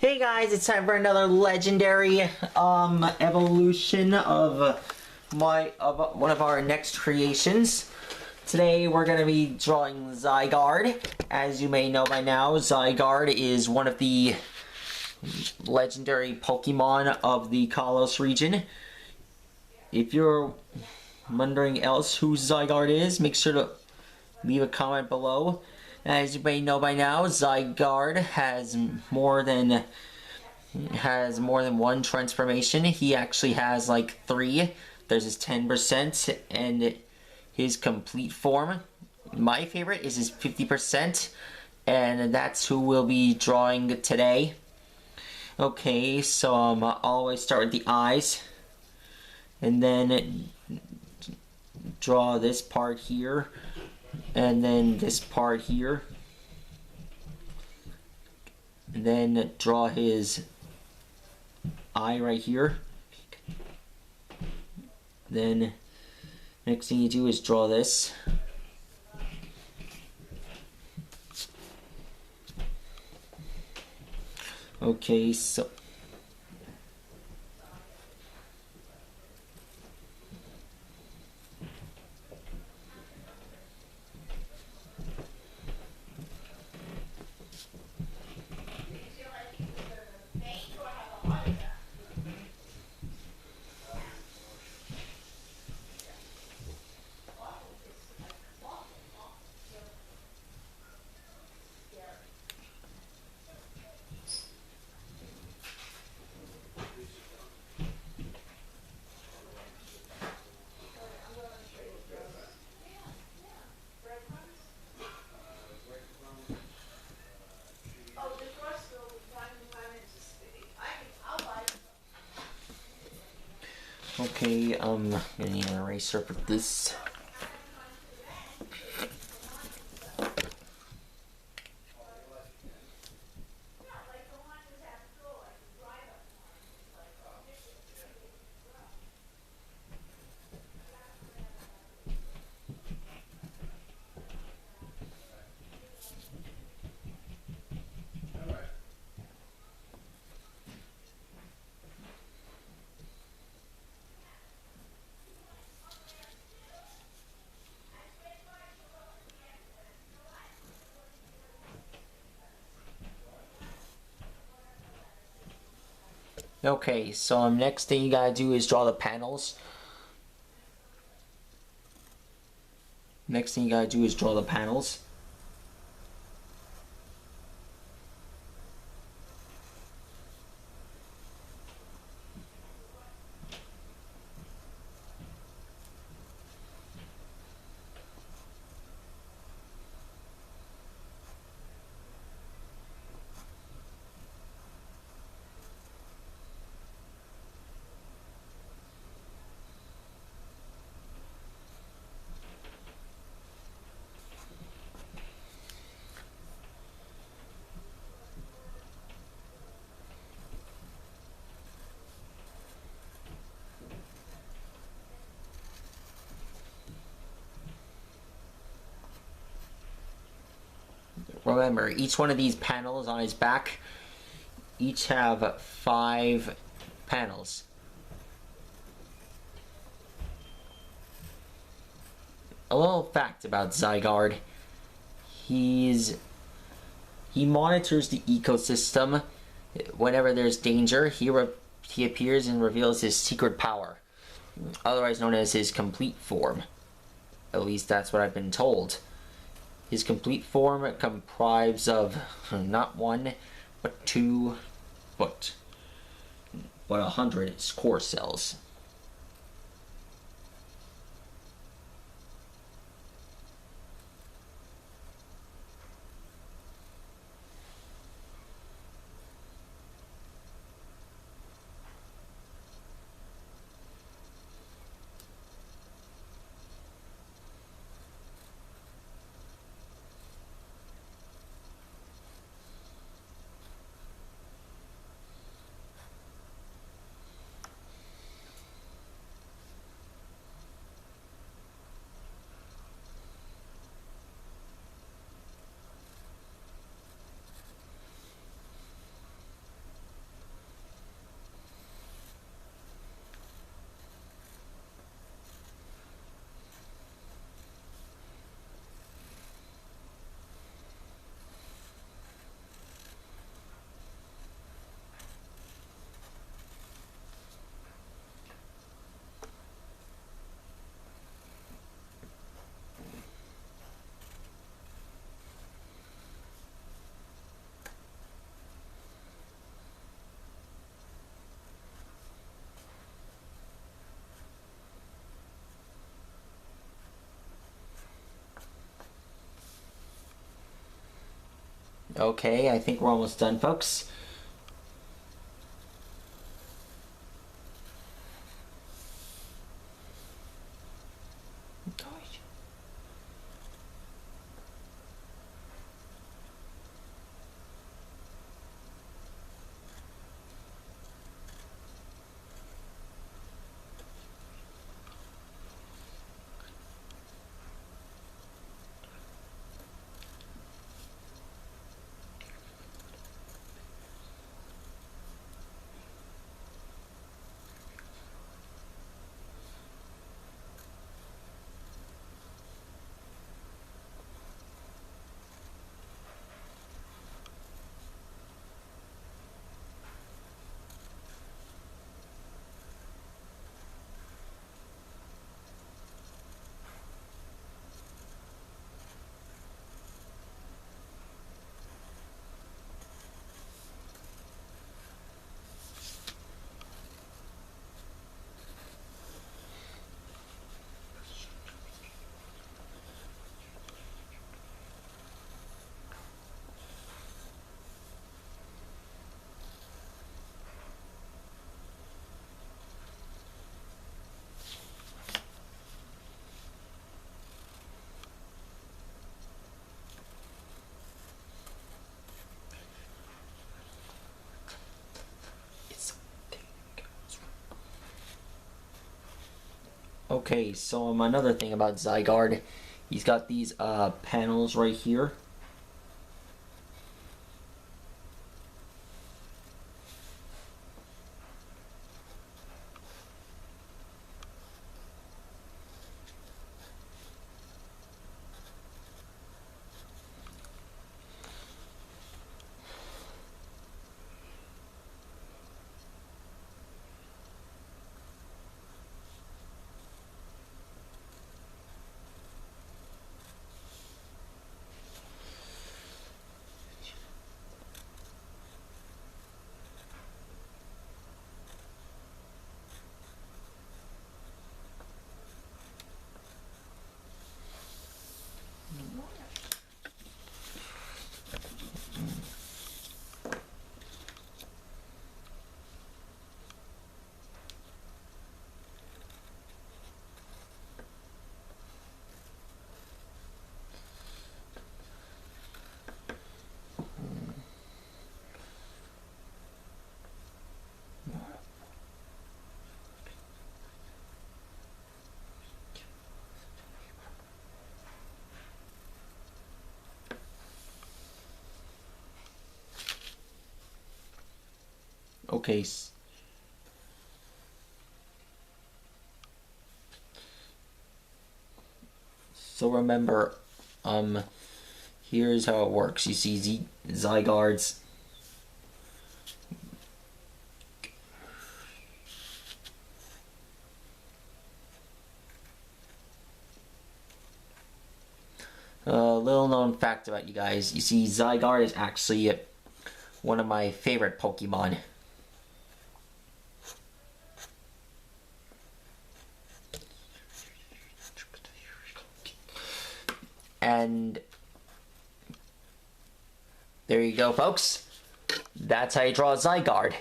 Hey guys, it's time for another legendary evolution of one of our next creations. Today we're going to be drawing Zygarde. As you may know by now, Zygarde is one of the legendary Pokemon of the Kalos region. If you're wondering else who Zygarde is, make sure to leave a comment below. As you may know by now, Zygarde has more than one transformation. He actually has like 3. There's his 10% and his complete form. My favorite is his 50%, and that's who we'll be drawing today. Okay, so I'll always start with the eyes, and then draw this part here, and then this part here, and then draw his eye right here. Then next thing you do is draw this. Okay, so okay, I'm gonna need an eraser for this. Okay, so next thing you gotta do is draw the panels. Next thing you gotta do is draw the panels. Remember, each one of these panels on his back each have 5 panels. A little fact about Zygarde: he monitors the ecosystem. Whenever there's danger, he appears and reveals his secret power, otherwise known as his complete form. At least that's what I've been told. His complete form comprises of not 1, but 2, but 100 core cells. Okay, I think we're almost done, folks. Okay, so another thing about zygarde, he's got these panels right here. Okay. So remember, here's how it works. You see zygardes. A little known fact about you guys. You see, Zygarde is actually one of my favorite Pokemon. And there you go, folks. That's how you draw a Zygarde.